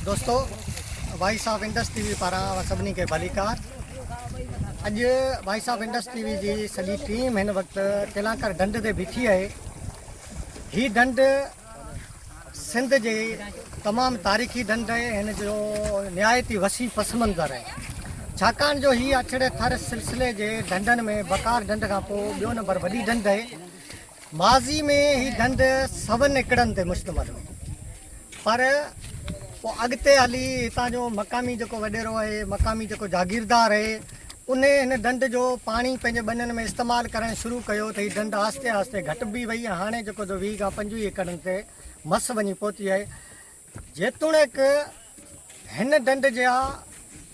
दोस्तों voice of Indus TV पारां सभिनी खे भलीकार। अॼु वॉइस ऑफ इंडस टीवी जी सॼी टीम हिन वक़्तु केलांकर ढंढ ते बीठी आहे। ही ढंढ सिंध जे तमामु तारीख़ी ढंढ आहे। हिन जो निहायती वसी पस मंज़र आहे, छाकाणि जो ही अछड़े थर सिलसिले जे ढंढनि में बकार ढंढ खां पोइ ॿियो नंबर वॾी ढंढ आहे। माज़ी में ही ढंढ 7 एकड़नि ते मुश्तमिल हो, पर पोइ अॻिते हली हितां जो मक़ामी जेको वॾेरो आहे, मक़ामी जेको जागीरदार आहे, उन हिन ढंढ जो पाणी पंहिंजे ॿनियुनि में इस्तेमालु करणु शुरू कयो त हीअ ढंढ आहिस्ते आहिस्ते घटिबी वई। हाणे जेको 20 खां 25 एकड़नि ते मस वञी पहुती आहे। जेतोणीकि हिन ढंढ जा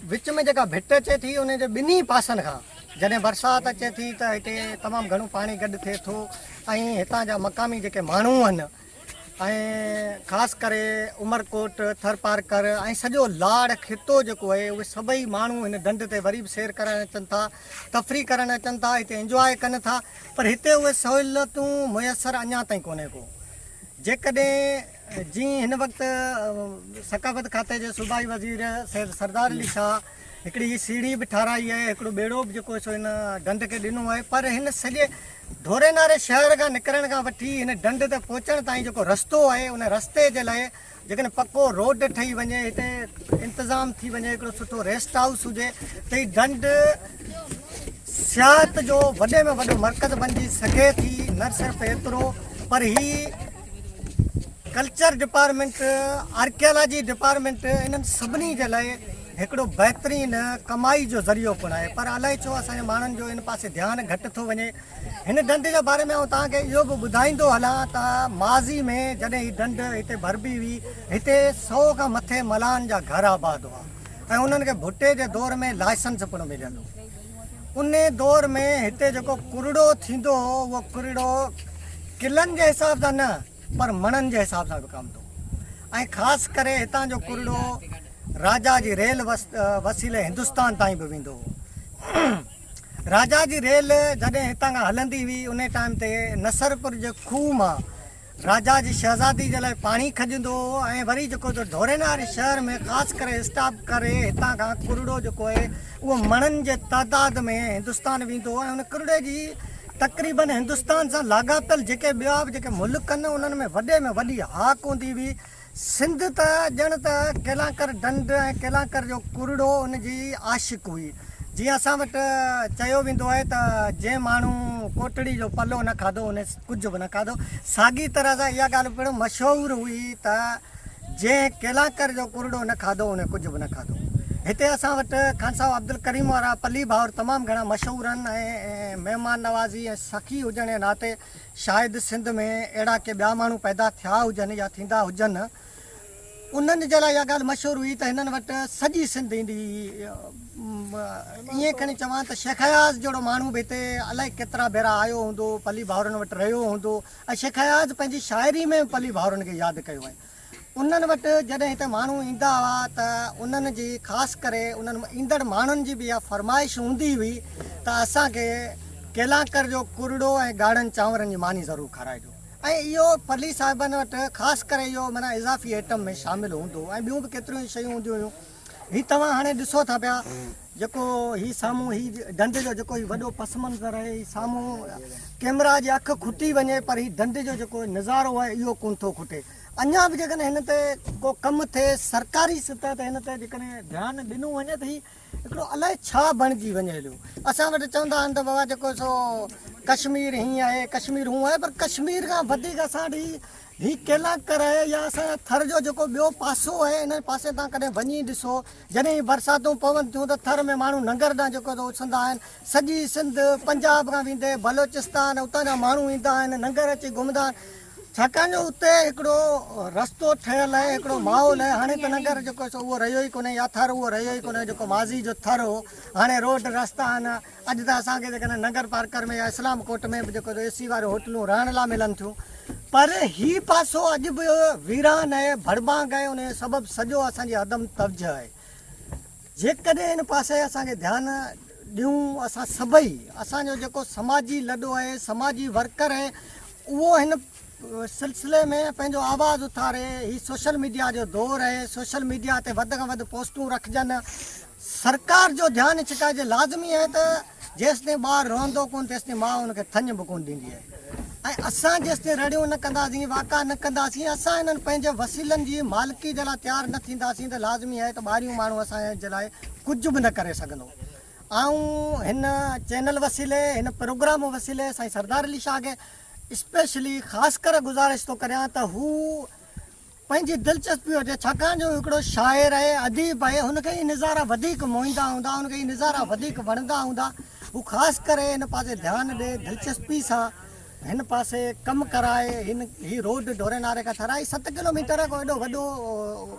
विच में जेका भिट अचे थी, उन जे ॿिन्ही पासनि खां जॾहिं बरसाति अचे थी त हिते तमामु घणो पाणी गॾु थिए थो ऐं हितां जा मक़ामी जेके माण्हू आहिनि ऐं ख़ासि करे उमरकोट, थरपारकर ऐं सॼो लाड़ खितो जेको आहे, उहे सभई माण्हू हिन ढंढ ते वरी बि सैर करणु अचनि था, तफ़री करणु अचनि था, हिते इंजॉय कनि था। पर हिते उहे सहूलियतूं मुयसरु अञा ताईं कोन्हे को। जेकॾहिं जीअं हिन वक़्तु सकाफ़त खाते जे सूबाई वज़ीर सैद सरदार अली शाह हिकिड़ी सीढ़ी बि ठाराई आहे, हिकिड़ो बेड़ो बि जेको सो हिन ढंढ खे ॾिनो आहे। पर हिन सॼे ढोरे नारे शहर खां निकिरण खां वठी हिन ढंढ ते पहुचण ताईं जेको रस्तो आहे, उन रस्ते जे लाइ जेकॾहिं पको रोड ठही वञे, हिते इंतिज़ाम थी वञे, हिकिड़ो सुठो रेस्ट हाउस हुजे, त हीअ ढंढ सियाहत जो वॾे में वॾो मर्कज़ बणिजी सघे थी। न सिर्फ़ु एतिरो, पर ही कल्चर डिपार्टमेंट, आर्कियोलॉजी डिपार्टमेंट, इन्हनि सभिनी जे लाइ हिकिड़ो बहितरीनु कमाई जो ज़रियो पिणु आहे। पर अलाए छो असांजे माण्हुनि जो इन पासे ध्यानु घटि थो वञे। हिन ढंढ जे बारे में तव्हांखे इहो बि ॿुधाईंदो हलां त माज़ी में जॾहिं हीअ ढंढ हिते भरबी हुई, हिते 100 खां मथे मलान जा घर आबाद हुआ ऐं उन्हनि खे भुटे जे दौर में लाइसेंस पिणु मिलियल हो। उन दौर में हिते जेको कुरड़ो थींदो हो, उहो कुरड़ो किलनि जे हिसाब सां न, पर मणनि जे हिसाब सां विकामंदो। ऐं ख़ासि करे हितां जो कुरड़ो राजा जी रेल वसीले हिंदुस्तान ताईं बि वेंदो हो। राजा जी रेल जॾहिं हितां खां हलंदी हुई, उन टाइम ते नसरपुर जे खूह मां राजा जी शहज़ादी जे लाइ पाणी खजंदो हो ऐं वरी जेको ढोरेनार शहर में ख़ासि करे स्टॉप करे हितां खां कुरड़ो जेको आहे, उहो मणनि जे तादाद में हिंदुस्तान वेंदो हो। ऐं उन कुरड़े जी तक़रीबन हिंदुस्तान सां लाॻापियल जेके ॿिया बि जेके मुल्क आहिनि, उन्हनि में वॾे में वॾी हाक हूंदी हुई। सिंध त ॼण त केलांकर ढंढ ऐं केलांकर जो कुरड़ो उनजी आशिक़ हुई। जीअं असां वटि चयो वेंदो आहे त जंहिं माण्हू कोटड़ी जो पलो न खाधो, उन कुझु बि न खाधो। साॻी तरह सां इहा ॻाल्हि पिणु मशहूरु हुई त जंहिं केलांकर जो कुरड़ो न खाधो, उन कुझु बि न खाधो। हिते असां वटि खान साहब अब्दुल करीम वारा पली भाउर तमामु घणा मशहूरु आहिनि ऐं महिमान नवाज़ी ऐं सखी हुजण जे नाते शायदि सिंध में अहिड़ा के ॿिया माण्हू पैदा थिया हुजनि या थींदा हुजनि। उन्हनि जे लाइ इहा ॻाल्हि मशहूरु हुई त हिननि वटि सॼी सिंध ईंदी। ईअं खणी चवां त शेख हयाज़ जहिड़ो माण्हू बि हिते अलाए केतिरा भेरा आयो हूंदो, पली भाउरनि वटि रहियो हूंदो ऐं शेख हयाज़ पंहिंजी शाइरी में पली भाउरनि खे यादि कयो आहे। उन्हनि वटि जॾहिं हिते माण्हू ईंदा हुआ त उन्हनि जी ख़ासि करे उन्हनि ईंदड़ माण्हुनि जी बि इहा फरमाइश हूंदी हुई त असांखे केलांकर जो कुरड़ो ऐं ॻाढ़नि चांवरनि जी मानी ज़रूरु खाराइजो। ऐं इहो पली साहिबनि वटि ख़ासि करे इहो माना इज़ाफ़ी आइटम में शामिलु हूंदो ऐं ॿियूं बि केतिरियूं शयूं हूंदियूं हुयूं। हीअ तव्हां हाणे ॾिसो था पिया, जेको हीअ साम्हूं हीअ ढंढ जो जेको हीअ वॾो पस मंज़र आहे, हीअ साम्हूं कैमरा जी अखि खुटी वञे, पर हीअ ढंढ जो जेको नज़ारो आहे इहो कोन थो खुटे। अञा बि जेकॾहिं हिन ते को कमु थिए सरकारी सतह ते, हिन ते जेकॾहिं ध्यानु ॾिनो वञे त हीअ हिकिड़ो अलाए छा बणिजी वञे हलियो। असां वटि चवंदा आहिनि त बाबा जेको सो कश्मीर हीअं आहे, कश्मीर हूअं आहे, पर कश्मीर खां वधीक असां वटि हीअ केलांकर आहे या असांजा थर जो जेको ॿियो पासो आहे, इन पासे तव्हां कॾहिं वञी ॾिसो। जॾहिं बरसातूं पवनि थियूं त थर में माण्हू नंगर ॾांहुं जेको उछंदा आहिनि। सॼी सिंध पंजाब खां वेंदे बलोचिस्तान उतां जा माण्हू ईंदा आहिनि, नंगर अची घुमंदा आहिनि, छाकाणि जो उते हिकिड़ो रस्तो ठहियलु आहे, हिकिड़ो माहौल आहे। हाणे त नगर जेको सो उहो रहियो ई कोन्हे, या थर उहो रहियो ई कोन्हे जेको माज़ी जो थर हो। हाणे रोड रस्ता आहिनि। अॼु त असांखे जेकॾहिं नगर पार्कर में या इस्लाम कोट में बि जेको AC वारियूं होटलूं रहण लाइ मिलनि थियूं, पर हीअ पासो अॼु बि वीरान आहे, भड़बांग आहे। उन जो सबबु सॼो असांजी अदम तवजह आहे। जेकॾहिं हिन पासे असांखे ध्यानु ॾियूं असां सभई, असांजो जेको समाजी लॾो आहे, समाजी वर्कर आहे, उहो हिन सिलसिले में पंहिंजो आवाज़ उथारे। ही सोशल मीडिया जो दौर आहे, सोशल मीडिया ते वधि खां वधि पोस्टूं रखजनि। सरकार जो ध्यानु छिकाइजे। लाज़मी आहे त जेसिताईं ॿारु रहंदो कोन तेसिताईं माउ हुनखे थञ बि कोन ॾींदी आहे। ऐं असां जेसिताईं रड़ियूं न कंदासीं, वाका न कंदासीं, असां हिननि पंहिंजे वसीलनि जी मालिकी जे लाइ तयारु न थींदासीं त लाज़मी आहे त ॿाहिरियूं माण्हू असांजे लाइ कुझु बि न करे सघंदो। ऐं हिन चैनल वसीले, हिन प्रोग्राम वसीले साईं सरदार अली शाह खे स्पेशली ख़ासि करे गुज़ारिश थो करियां त हू पंहिंजी दिलचस्पी हुजे, छाकाणि जो हिकिड़ो शाइर आहे, अदीब आहे, हुनखे ई नज़ारा वधीक मोहींदा हूंदा, हुनखे ई नज़ारा वधीक वणंदा हूंदा। हू ख़ासि करे हिन पासे ध्यानु ॾे, दिलचस्पी सां हिन पासे कमु कराए। ही रोड ढोरे नारे खां ठाराई 7 किलोमीटर को एॾो वॾो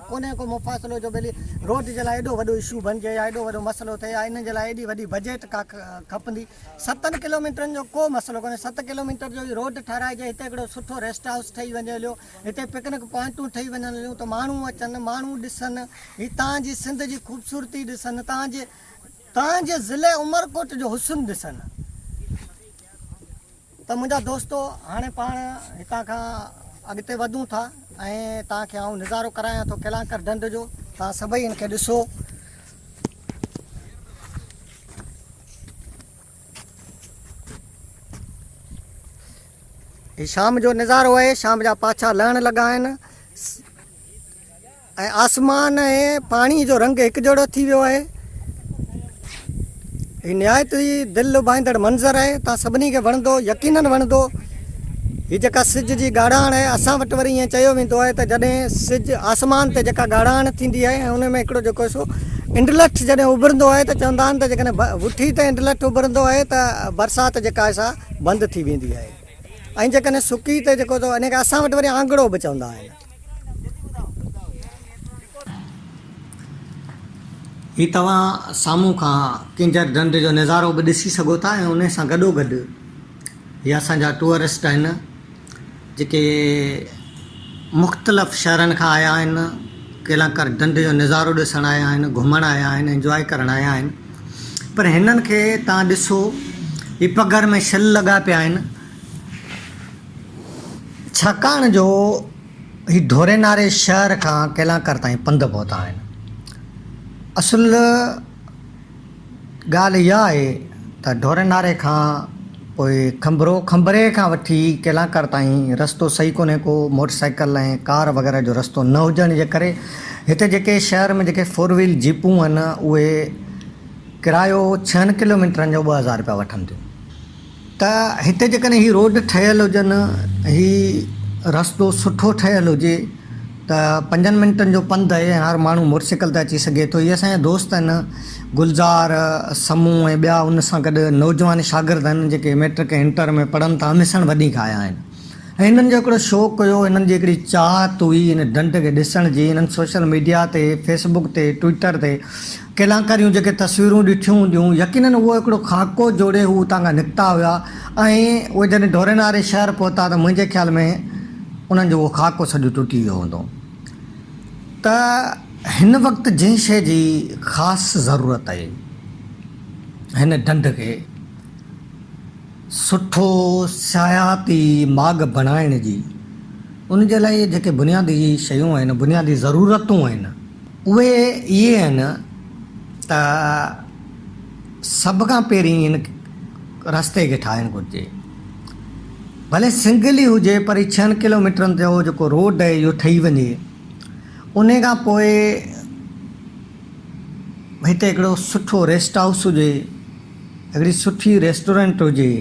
कोन्हे को मुफ़ासिलो जो भली रोड जे लाइ एॾो वॾो इशू बणिजे या एॾो वॾो मसइलो थिए या इन जे लाइ एॾी वॾी बजट का खपंदी। 7 किलोमीटरनि जो को मसइलो कोन्हे। 7 किलोमीटर जो रोड ठाराइजे, हिते हिकिड़ो सुठो रेस्ट हाउस ठही वञे हलियो, हिते पिकनिक पॉइंटूं ठही वञनि हलियूं त माण्हू अचनि, माण्हू ॾिसनि, ही तव्हांजी सिंध जी ख़ूबसूरती ॾिसनि, तव्हांजे ज़िले उमरकोट जो हुस्न ॾिसनि। त मुंहिंजा दोस्तो, हाणे पाण हितां खां अॻिते वधूं था ऐं तव्हांखे आउं नज़ारो करायां थो केलांकर ढंढ जो। तव्हां सभई हिनखे ॾिसो। ही शाम जो नज़ारो आहे, शाम जा पाछा लहण लॻा आहिनि ऐं आसमान ऐं पाणी जो रंग हिकु जहिड़ो थी वियो आहे। ही निहायत ई दिलि लुभाईंदड़ मंज़र आहे, तव्हां सभिनी खे वणंदो, यकीनन वणंदो। हीअ जेका सिज जी ॻाढ़ाण आहे, असां वटि वरी ईअं चयो वेंदो आहे त जॾहिं सिज आसमान ते जेका ॻाढ़ाण थींदी आहे ऐं हुन में हिकिड़ो जेको सो इंडलठ जॾहिं उभरंदो आहे त चवंदा आहिनि त जेकॾहिं वुठी ते इंडलठ उभरंदो आहे त बरसाति जेका आहे सा बंदि थी वेंदी आहे। ऐं जेकॾहिं सुकी ते जेको थो इन खे असां वटि वरी आंगड़ो बि चवंदा आहिनि। ही तव्हां साम्हूं खां किंजर ढंढ जो नज़ारो बि ॾिसी सघो था ऐं उन सां गॾोगॾु इहे असांजा टूरिस्ट आहिनि जेके मुख़्तलिफ़ शहरनि खां आया आहिनि, केलांकर ढंढ जो नज़ारो ॾिसणु आया आहिनि, घुमणु आया आहिनि, इंजॉय करणु आया आहिनि। पर हिननि खे तव्हां ॾिसो, ही पघर में शिल लॻा पिया आहिनि, छाकाणि जो ही ढोरे नारे शहर खां केलांकर ताईं पंधु पहुता आहिनि। असुल ॻाल्हि इहा आहे त ढोरे नारे खां पोइ खंबरे खां वठी केलांकर ताईं रस्तो सही कोन्हे को, मोटरसाइकिल ऐं कार वग़ैरह जो रस्तो न हुजण जे करे हिते जेके शहर में जेके 4 व्हील जीपूं आहिनि उहे किरायो 6 किलोमीटरनि जो 2000 रुपया वठनि थियूं। त हिते जेकॾहिं ही रोड ठहियलु हुजनि, ही रस्तो सुठो ठहियलु हुजे त 5 मिंटनि जो पंधु आहे, हर माण्हू मोटरसाइकिल ते अची सघे थो। इहे असांजा दोस्त आहिनि गुलज़ार, समूह ऐं ॿिया उन सां गॾु नौजवान शागिर्द आहिनि जेके मैट्रिक ऐं इंटर में पढ़नि था, मिसण वॾी खां आया आहिनि। ऐं हिननि जो हिकिड़ो शौक़ु हुयो, हिननि जी हिकिड़ी चाहत हुई हिन ढंढ खे ॾिसण जी। हिननि सोशल मीडिया ते, फेसबुक ते, ट्विटर ते केलांकरियूं जेके तस्वीरूं ॾिठियूं हूंदियूं, यकीनन उहो हिकिड़ो ख़ाको जोड़े हू उतां खां निकिता हुआ ऐं उहे जॾहिं ढोरे नारे शहर पहुता त मुंहिंजे ख़्याल में उन्हनि जो उहो ख़ाको सॼो टुटी वियो हूंदो। त हिन वक़्तु जंहिं शइ जी ख़ासि ज़रूरत आहे हिन ढंढ खे सुठो सायाती माॻ बणाइण जी, उन जे लाइ जेके बुनियादी शयूं आहिनि, बुनियादी ज़रूरतूं आहिनि, उहे इहे आहिनि त सभ खां पहिरीं हिन रस्ते खे ठाहिणु घुरिजे। भले सिंगल ई हुजे पर 6 किलोमीटरनि जो जेको रोड आहे इहो ठही वञे। उन खां पोइ हिते हिकिड़ो सुठो रेस्ट हाउस हुजे, हिकिड़ी सुठी रेस्टोरेंट हुजे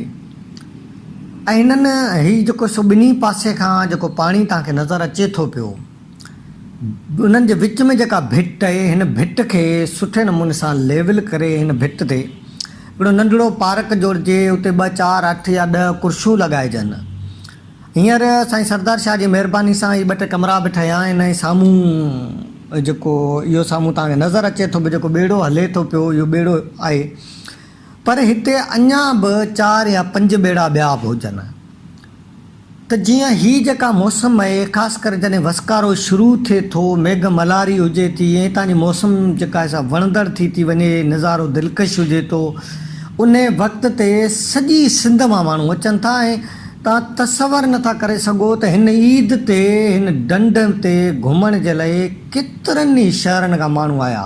ऐं हिननि हीउ जेको सो ॿिन्ही पासे खां जेको पाणी तव्हांखे नज़र अचे थो पियो, उन्हनि जे विच में जेका भिट आहे, हिन भिट खे सुठे नमूने सां लेवल करे हिन भिट ते हिकिड़ो नंढिड़ो पार्क जोड़िजे, उते 2, 4, 8 या 10 कुर्सियूं लॻाइजनि। हींअर साईं सरदार शाह जी महिरबानी सां ही 2 टे कमरा बि ठहिया आहिनि ऐं साम्हूं जेको इहो साम्हूं तव्हांखे नज़र अचे थो जेको ॿेड़ो हले थो पियो, इहो ॿेड़ो आहे। पर हिते अञा बि 4 या 5 ॿेड़ा ॿिया बि हुजनि त जीअं हीअ जेका मौसम आहे, ख़ासि करे जॾहिं वसकारो शुरू थिए थो, मेघ मल्हारी हुजे थी ऐं तव्हांजी मौसम जेका आहे सा वणंदड़ थी वञे, नज़ारो दिलकश हुजे थो, उन वक़्त ते सॼी सिंध मां माण्हू अचनि था ऐं तव्हां तसवर नथा करे सघो त हिन ईद ते हिन ढंढ ते घुमण जे लाइ केतिरनि ई शहरनि खां माण्हू आया।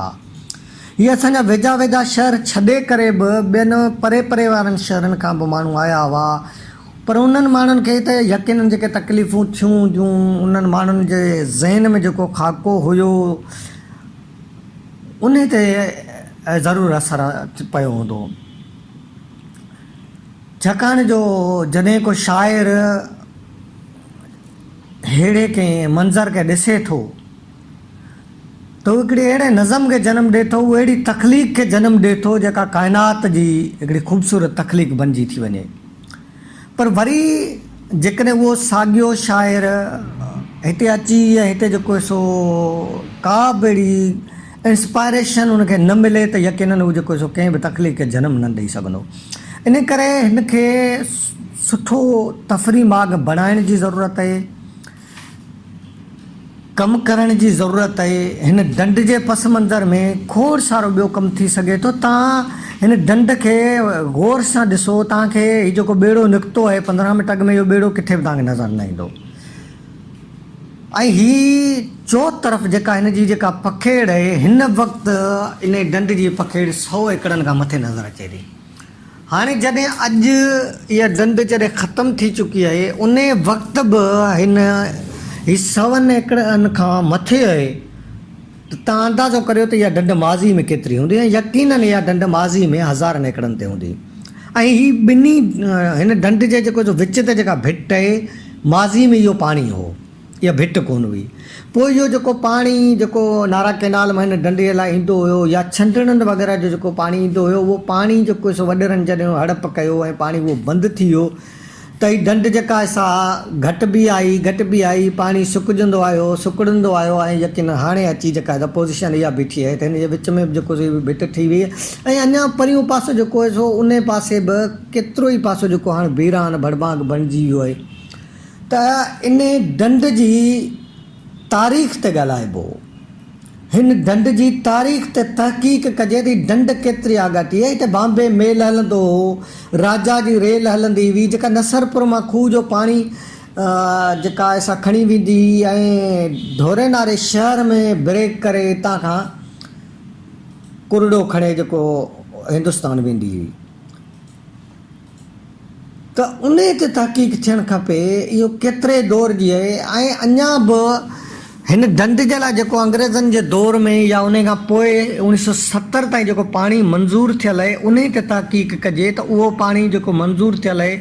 इहे असांजा वेझा वेझा शहर छॾे करे बि ॿियनि परे परे वारनि शहरनि खां बि माण्हू आया हुआ, पर उन्हनि माण्हुनि खे त यकीननि जेके तकलीफ़ूं थियूं जूं उन्हनि माण्हुनि जे ज़हन में जेको ख़ाको हुयो उन ते ज़रूरु असरु पियो हूंदो। छाकाणि जो जॾहिं को शाइर अहिड़े कंहिं मंज़र खे ॾिसे थो त हू हिकिड़े अहिड़े नज़म खे जनमु ॾिए थो, उहो अहिड़ी तख़लीक़ खे जनमु ॾिए थो जेका काइनात जी हिकिड़ी ख़ूबसूरत तख़लीक़ बणिजी थी वञे। पर वरी जेकॾहिं उहो साॻियो शाइर हिते अची या हिते जेको सो का बि अहिड़ी इंस्पायरेशन उनखे न मिले त यकीननि उहो जेको सो कंहिं बि तख़लीक़ खे जनमु न ॾेई सघंदो। इन करे हिनखे सुठो तफ़री माग बणाइण जी ज़रूरत आहे, कमु करण जी ज़रूरत आहे। हिन ढंढ जे पस मंज़र में खोड़ सारो ॿियो कमु थी सघे थो। तव्हां हिन ढंढ खे गौर सां ॾिसो, तव्हांखे हीउ जेको ॿेड़ो निकितो आहे 15 मिंट अॻु में, इहो ॿेड़ो किथे बि तव्हांखे नज़र न ईंदो। ऐं हीअ चोतरफ़ जेका हिन जी जेका पखेड़ आहे, हिन वक़्तु इन ढंढ जी पखेड़ 100 एकड़नि खां मथे नज़र अचे थी। हाणे जॾहिं अॼु इहा ढंढ जॾहिं ख़तमु थी चुकी आहे, उन वक़्तु बि हिन 100 एकड़नि खां मथे आहे, त तव्हां अंदाज़ो करियो त इहा ढंढ माज़ी में केतिरी हूंदी, ऐं यकीननि इहा ढंढ माज़ी में 1000 एकड़नि ते हूंदी। ऐं हीअ ॿिन्ही हिन ढंढ जे जेको जो विच ते जेका भिट आहे, माज़ी में इहो पाणी हो, इहा भिट कोन हुई। पोइ इहो जेको पाणी जेको नारा कैनाल मां हिन ढंढ लाइ ईंदो हुयो, या छंडणनि वग़ैरह जो जेको पाणी ईंदो हुयो, उहो पाणी जेको सो वॾेरनि जॾहिं हड़प कयो ऐं पाणी उहो बंदि थी वियो, त हीअ ढंढ जेका सा घटि बि आई, पाणी सुकजंदो आयो ऐं यकीन हाणे अची जेका आहे पोज़ीशन इहा बीठी आहे त हिन जे विच में जेको भिट थी वई आहे। ऐं अञा परियूं पासो जेको आहे सो उन पासे बि केतिरो ई पासो जेको हाणे बीरान भड़बाग बणिजी वियो आहे। त इन ढंढ जी तारीख़ ते ॻाल्हाइबो, हिन ढंढ जी तारीख़ ते तहक़ीक़ कजे थी। ढंढ केतिरी आगाटी आहे। हिते बॉम्बे मेल हलंदो हो, राजा जी रेल हलंदी हुई, जेका नसरपुर मां खूह जो पाणी जेका असां खणी वेंदी हुई ऐं धोरे नारे शहर में ब्रेक करे हितां खां कुरड़ो खणे जेको हिंदुस्तान वेंदी हुई। त उन ते तहक़ीक़ थियणु खपे, इहो केतिरे दौर जी आहे। ऐं अञा बि हिन ढंढ जे लाइ जेको अंग्रेज़नि जे दौर में या उन खां पोइ 1970 ताईं जेको पाणी मंज़ूरु थियल आहे, उन ते तहक़ीक़ कजे त उहो पाणी जेको मंज़ूरु थियल आहे,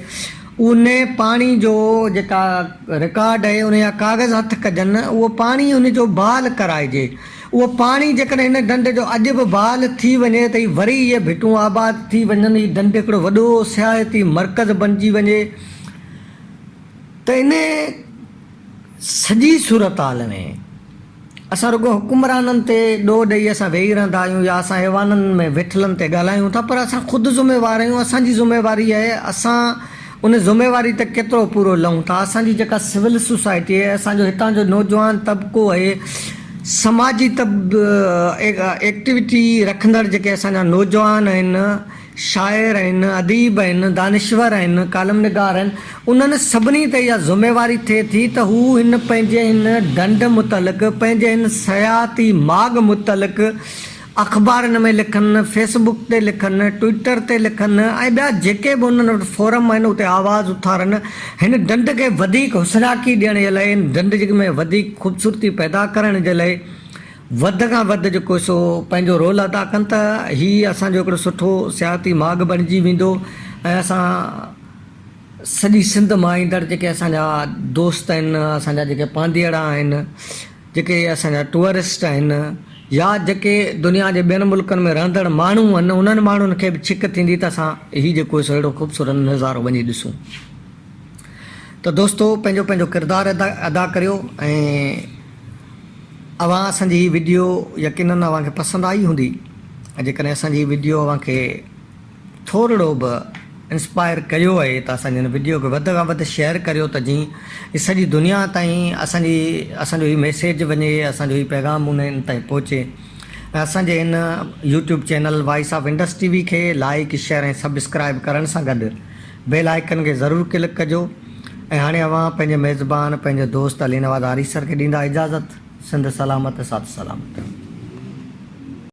उन पाणी जो जेका रिकॉर्ड आहे उन जा काग़ज़ हथ कजनि, उहो पाणी उन जो बहाल कराइजे। उहो पाणी जेकॾहिं हिन ढंढ जो अॼु बि बहाल थी वञे त वरी इहे भिटूं आबाद थी वञनि, हीउ ढंढ हिकिड़ो वॾो सियाहती मर्कज़ बणिजी वञे, त इन सॼी सूरत हाल में असां रुॻो हुकुमराननि ते ॾोह ॾेई असां वेही रहंदा आहियूं या असां ऐवाननि में वेठलनि ते ॻाल्हायूं था, पर असां ख़ुदि ज़िम्मेवार आहियूं। असांजी ज़िम्मेवारी आहे, असां उन ज़िम्मेवारी ते केतिरो पूरो लहूं था। असांजी जेका सिविल सोसाइटी आहे, असांजो हितां जो नौजवान तबिको आहे, समाजी एक्टिविटी रखंदड़ जेके असांजा नौजवान आहिनि, शाइर आहिनि, अदीब आहिनि, दानिश्वर आहिनि, कालम निगार आहिनि, उन्हनि सभिनी ते इहा ज़िम्मेवारी थिए थी त हू हिन पंहिंजे हिन ढंढ मुतलिक़, पंहिंजे हिन सयाती माग मुतलिक़ अख़बारनि में लिखनि, फेसबुक ते लिखनि, ट्विटर ते लिखनि, ऐं ॿिया जेके बि उन्हनि वटि फोरम आहिनि उते आवाज़ु उथारनि। हिन ढंढ खे वधीक हुसराकी ॾियण जे लाइ, हिन ढंढ में वधीक ख़ूबसूरती पैदा करण जे लाइ वधि खां वधि जेको सो पंहिंजो रोल अदा कनि त हीअ असांजो हिकिड़ो सुठो सियाती माग बणिजी वेंदो। ऐं असां सॼी सिंध मां ईंदड़ जेके असांजा दोस्त आहिनि, असांजा जेके पांधीअड़ा आहिनि, जेके असांजा टूरिस्ट आहिनि, या जेके दुनिया जे ॿियनि मुल्कनि में रहंदड़ माण्हू आहिनि, उन्हनि माण्हुनि खे बि छिक थींदी त असां हीउ जेको सो अहिड़ो ख़ूबसूरत नज़ारो वञी ॾिसूं। त दोस्तो पंहिंजो पंहिंजो किरदारु अदा करियो। ऐं अवां असांजी हीअ वीडियो यकीननि अव्हांखे पसंदि आई हूंदी, ऐं जेकॾहिं असांजी हीअ वीडियो अव्हांखे थोरो बि इंस्पायर कयो आहे त असांजे हिन वीडियो खे वधि खां वधि शेयर करियो, त जीअं हीअ सॼी दुनिया ताईं असांजो हीउ मैसेज वञे, असांजो हीउ पैगाम उन्हनि ताईं पहुचे। ऐं असांजे हिन YouTube channel voice of Indus T V खे लाइक शेयर ऐं सब्सक्राइब करण सां गॾु बेल आइकन खे ज़रूरु क्लिक कजो। ऐं हाणे अवां पंहिंजे मेज़बान पंहिंजे दोस्त अली नवाज़ आरिफ़ सर खे ॾींदा इजाज़त। सिंध सलामत, साथ सलामत।